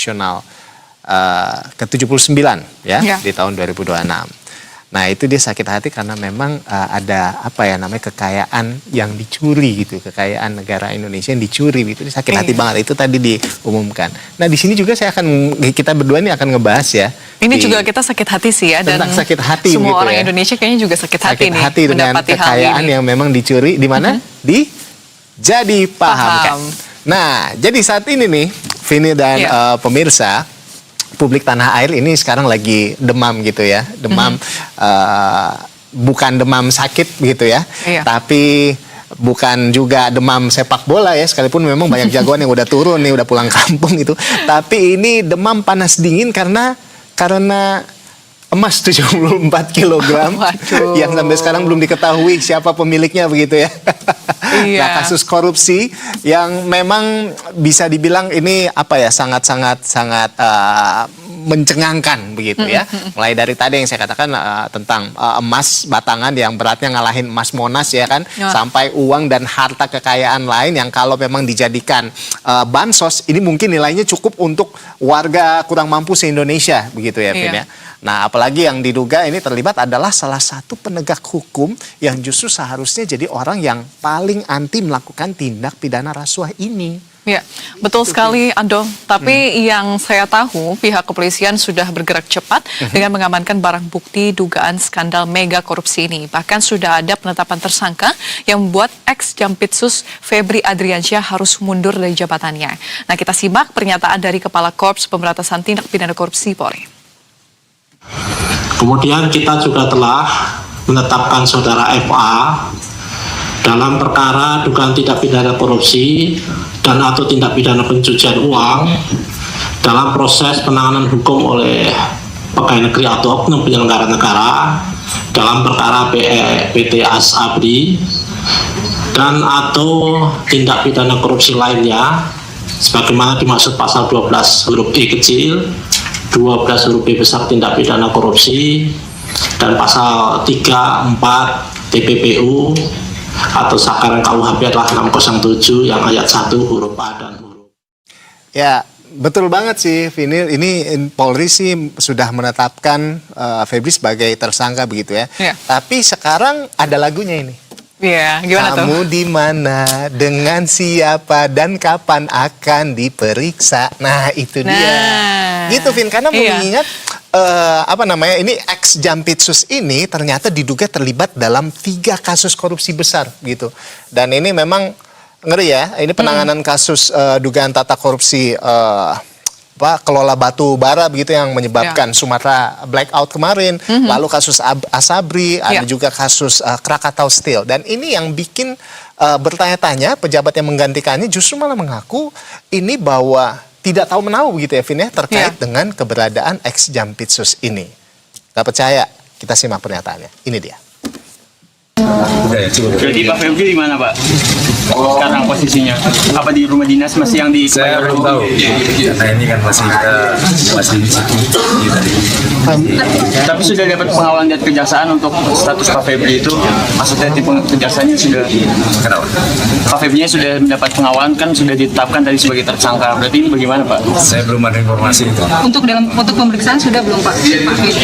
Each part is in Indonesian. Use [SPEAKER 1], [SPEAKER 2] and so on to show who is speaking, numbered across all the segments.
[SPEAKER 1] nasional ke-79 ya di tahun 2026. Nah itu dia sakit hati karena memang ada kekayaan yang dicuri gitu, kekayaan negara Indonesia yang dicuri gitu, dia sakit hati banget, itu tadi diumumkan. Nah di sini juga kita berdua ini akan ngebahas ya. Ini
[SPEAKER 2] juga kita sakit hati sih ya, dan
[SPEAKER 1] sakit hati
[SPEAKER 2] semua
[SPEAKER 1] gitu
[SPEAKER 2] orang Indonesia kayaknya juga sakit hati nih
[SPEAKER 1] dengan kekayaan yang memang dicuri di mana di Jadi Paham kan. Nah jadi saat ini nih Vini dan pemirsa, publik tanah air ini sekarang lagi demam gitu ya, demam bukan demam sakit gitu ya, tapi bukan juga demam sepak bola ya, sekalipun memang banyak jagoan yang udah turun nih, udah pulang kampung gitu, tapi ini demam panas dingin karena emas 74 kilogram yang sampai sekarang belum diketahui siapa pemiliknya begitu ya. Nah, kasus korupsi yang memang bisa dibilang ini sangat mencengangkan begitu ya. Mulai dari tadi yang saya katakan tentang emas batangan yang beratnya ngalahin emas Monas ya kan, sampai uang dan harta kekayaan lain yang kalau memang dijadikan bansos ini mungkin nilainya cukup untuk warga kurang mampu se-Indonesia begitu ya Vin ya. Nah apalagi yang diduga ini terlibat adalah salah satu penegak hukum yang justru seharusnya jadi orang yang paling anti melakukan tindak pidana rasuah ini.
[SPEAKER 2] Ya, betul sekali Ando. Tapi yang saya tahu pihak kepolisian sudah bergerak cepat dengan mengamankan barang bukti dugaan skandal mega korupsi ini. Bahkan sudah ada penetapan tersangka yang membuat ex-Jampitsus Febri Adriansyah harus mundur dari jabatannya. Nah kita simak pernyataan dari Kepala Korps Pemberantasan Tindak Pidana Korupsi Polri.
[SPEAKER 3] Kemudian kita juga telah menetapkan saudara FA dalam perkara dugaan tindak pidana korupsi dan atau tindak pidana pencucian uang dalam proses penanganan hukum oleh pegawai negeri atau oknum penyelenggara negara dalam perkara PT Asabri dan atau tindak pidana korupsi lainnya sebagaimana dimaksud pasal 12 huruf E kecil, 12 huruf B besar tindak pidana korupsi, dan pasal 3, 4 TPPU atau Sakaran KUHP adalah 607 yang ayat 1 huruf A dan huruf.
[SPEAKER 1] Ya, betul banget sih Vini. Ini Polri sih sudah menetapkan Febri sebagai tersangka begitu ya. Tapi sekarang ada lagunya ini.
[SPEAKER 2] Iya, gimana tuh?
[SPEAKER 1] Kamu di mana, dengan siapa, dan kapan akan diperiksa. Nah, itu dia. Gitu, Vin. Karena mengingat ini ex-Jampitsus ini ternyata diduga terlibat dalam 3 kasus korupsi besar gitu. Dan ini memang ngeri ya. Ini penanganan kasus dugaan tata korupsi kelola batu bara begitu yang menyebabkan Sumatera blackout kemarin, lalu kasus Asabri, ada juga kasus Krakatau Steel, dan ini yang bikin bertanya-tanya pejabat yang menggantikannya justru malah mengaku ini bahwa tidak tahu menahu begitu ya Vin ya, terkait dengan keberadaan ex-Jampitsus ini. Gak percaya? Kita simak pernyataannya. Ini dia.
[SPEAKER 4] Jadi Pak Febri di mana Pak? Sekarang posisinya? Apa di rumah dinas masih yang di?
[SPEAKER 5] Saya belum tahu. Nah ini kan masih di situ.
[SPEAKER 4] Tapi sudah dapat pengawalan dari kejaksaan untuk status Pak Febri itu, maksudnya di kejaksaannya sudah.
[SPEAKER 5] Kenapa?
[SPEAKER 4] Pak Febri-nya sudah mendapat pengawalan kan sudah ditetapkan tadi sebagai tersangka. Berarti ini bagaimana Pak?
[SPEAKER 5] Saya belum ada informasi itu.
[SPEAKER 6] Untuk pemeriksaan sudah belum Pak? Pak Febri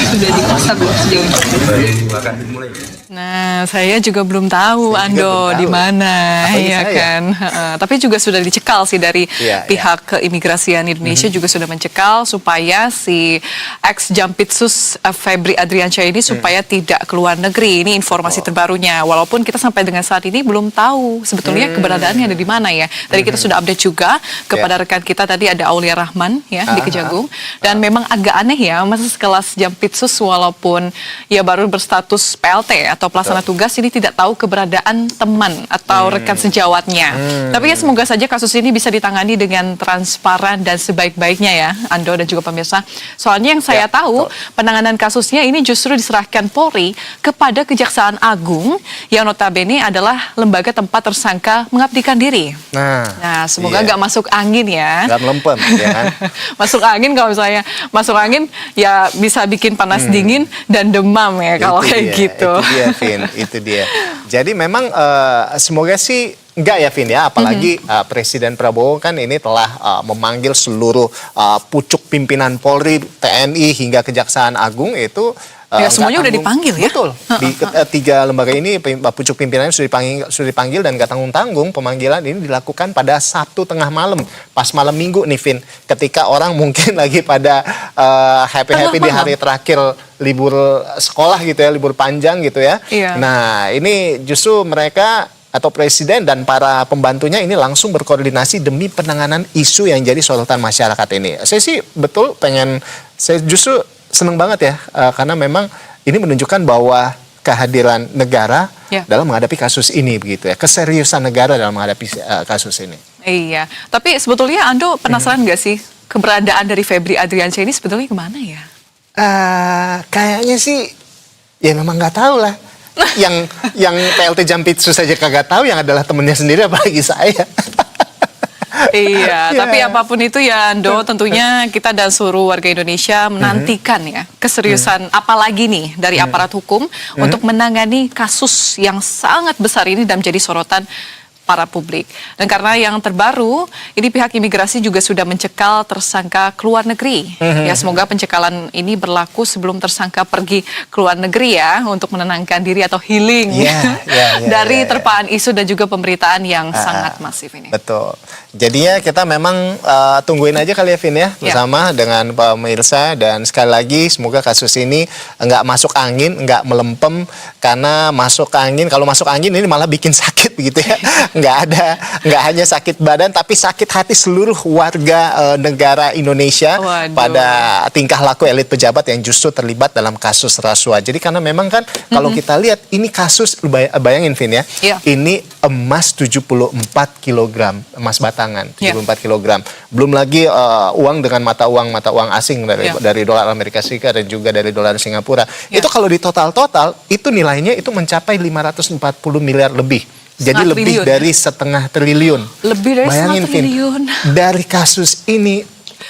[SPEAKER 6] sudah diperiksa belum sejauh ini?
[SPEAKER 5] Baru akan dimulai.
[SPEAKER 2] Nah, saya juga belum tahu Ando di mana, ya kan. Tapi juga sudah dicekal sih dari pihak keimigrasian Indonesia juga sudah mencekal supaya si ex-Jampitsus Febri Adriansyah ini supaya tidak keluar negeri. Ini informasi terbarunya. Walaupun kita sampai dengan saat ini belum tahu sebetulnya keberadaannya ada di mana ya. Tadi kita sudah update juga kepada rekan kita tadi ada Aulia Rahman ya di Kejagung, dan memang agak aneh ya, masa sekelas Jampitsus walaupun ya baru berstatus PLT atau pelaksana tugas ini tidak tahu keberadaan teman atau rekan sejawatnya. Tapi ya semoga saja kasus ini bisa ditangani dengan transparan dan sebaik-baiknya ya, Ando dan juga pemirsa. Soalnya yang saya tahu penanganan kasusnya ini justru diserahkan Polri kepada Kejaksaan Agung yang notabene adalah lembaga tempat tersangka mengabdikan diri. Nah semoga nggak masuk angin ya.
[SPEAKER 1] Nggak melempem, ya kan?
[SPEAKER 2] Masuk angin, kalau misalnya masuk angin ya bisa bikin panas dingin dan demam ya kalau kayak gitu.
[SPEAKER 1] Itu dia, Vin. Itu dia. Jadi memang semoga sih enggak ya Vin ya, apalagi Presiden Prabowo kan ini telah memanggil seluruh pucuk pimpinan Polri, TNI hingga Kejaksaan Agung itu
[SPEAKER 2] ya, semuanya udah dipanggil ya.
[SPEAKER 1] Betul. Di tiga lembaga ini pucuk pimpinannya sudah dipanggil dan gak tanggung-tanggung. Pemanggilan ini dilakukan pada Sabtu tengah malam, pas malam Minggu nih Vin, ketika orang mungkin lagi pada happy-happy di hari terakhir libur sekolah gitu ya, libur panjang gitu ya.
[SPEAKER 2] Iya.
[SPEAKER 1] Nah, ini justru mereka atau presiden dan para pembantunya ini langsung berkoordinasi demi penanganan isu yang jadi sorotan masyarakat ini. Saya sih betul saya justru seneng banget ya, karena memang ini menunjukkan bahwa kehadiran negara dalam menghadapi kasus ini begitu ya, keseriusan negara dalam menghadapi kasus ini.
[SPEAKER 2] Iya, tapi sebetulnya Ando penasaran nggak sih keberadaan dari Febri Adriansyah ini sebetulnya kemana ya?
[SPEAKER 1] Kayaknya sih ya memang nggak tahu lah. yang PLT Jampitsus saja kagak tahu, yang adalah temennya sendiri apalagi saya.
[SPEAKER 2] Iya, tapi apapun itu ya Ando, tentunya kita dan seluruh warga Indonesia menantikan ya keseriusan apalagi nih dari aparat hukum untuk menangani kasus yang sangat besar ini dan menjadi sorotan para publik. Dan karena yang terbaru, ini pihak imigrasi juga sudah mencekal tersangka ke luar negeri. Ya, semoga pencekalan ini berlaku sebelum tersangka pergi ke luar negeri ya, untuk menenangkan diri atau healing dari terpaan isu dan juga pemberitaan yang sangat masif ini.
[SPEAKER 1] Betul. Jadinya kita memang tungguin aja kali ya Vin ya, bersama dengan pemirsa, dan sekali lagi semoga kasus ini nggak masuk angin, nggak melempem, karena masuk angin, kalau masuk angin ini malah bikin sakit begitu ya. Nggak hanya sakit badan, tapi sakit hati seluruh warga negara Indonesia pada tingkah laku elit pejabat yang justru terlibat dalam kasus rasuah. Jadi karena memang kan kalau kita lihat ini kasus, bayangin Vin ya, ini emas 74 kg, emas batangan 74 kg. Belum lagi uang dengan mata uang asing dari dolar Amerika Serikat dan juga dari dolar Singapura. Itu kalau di total itu nilainya itu mencapai 540 miliar lebih. Jadi lebih dari setengah triliun.
[SPEAKER 2] Lebih dari setengah triliun.
[SPEAKER 1] Dari kasus ini,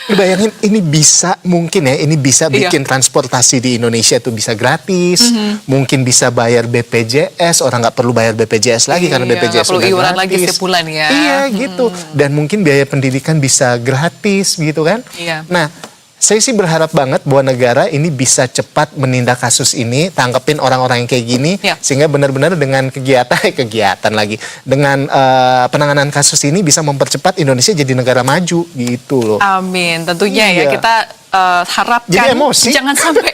[SPEAKER 1] bayangin ini bisa mungkin ya, ini bisa bikin transportasi di Indonesia itu bisa gratis, mungkin bisa bayar BPJS, orang nggak perlu bayar BPJS lagi karena BPJS
[SPEAKER 2] perlu
[SPEAKER 1] sudah
[SPEAKER 2] iuran
[SPEAKER 1] gratis.
[SPEAKER 2] lagi setiap bulan ya.
[SPEAKER 1] Iya gitu. Dan mungkin biaya pendidikan bisa gratis gitu kan.
[SPEAKER 2] Iya.
[SPEAKER 1] Nah, saya sih berharap banget bahwa negara ini bisa cepat menindak kasus ini, tangkepin orang-orang yang kayak gini, sehingga benar-benar dengan kegiatan lagi, dengan penanganan kasus ini bisa mempercepat Indonesia jadi negara maju gitu loh.
[SPEAKER 2] Amin, tentunya ya kita harapkan
[SPEAKER 1] jadi emosi.
[SPEAKER 2] Jangan sampai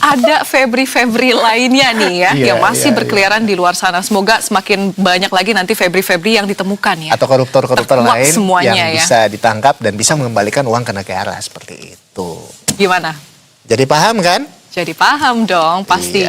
[SPEAKER 2] ada Febri lainnya nih ya, yang masih berkeliaran di luar sana. Semoga semakin banyak lagi nanti Febri yang ditemukan ya.
[SPEAKER 1] Atau koruptor-koruptor lain
[SPEAKER 2] semuanya
[SPEAKER 1] yang bisa ditangkap dan bisa mengembalikan uang ke negara seperti itu.
[SPEAKER 2] Gimana?
[SPEAKER 1] Jadi paham kan?
[SPEAKER 2] Jadi paham dong, pasti.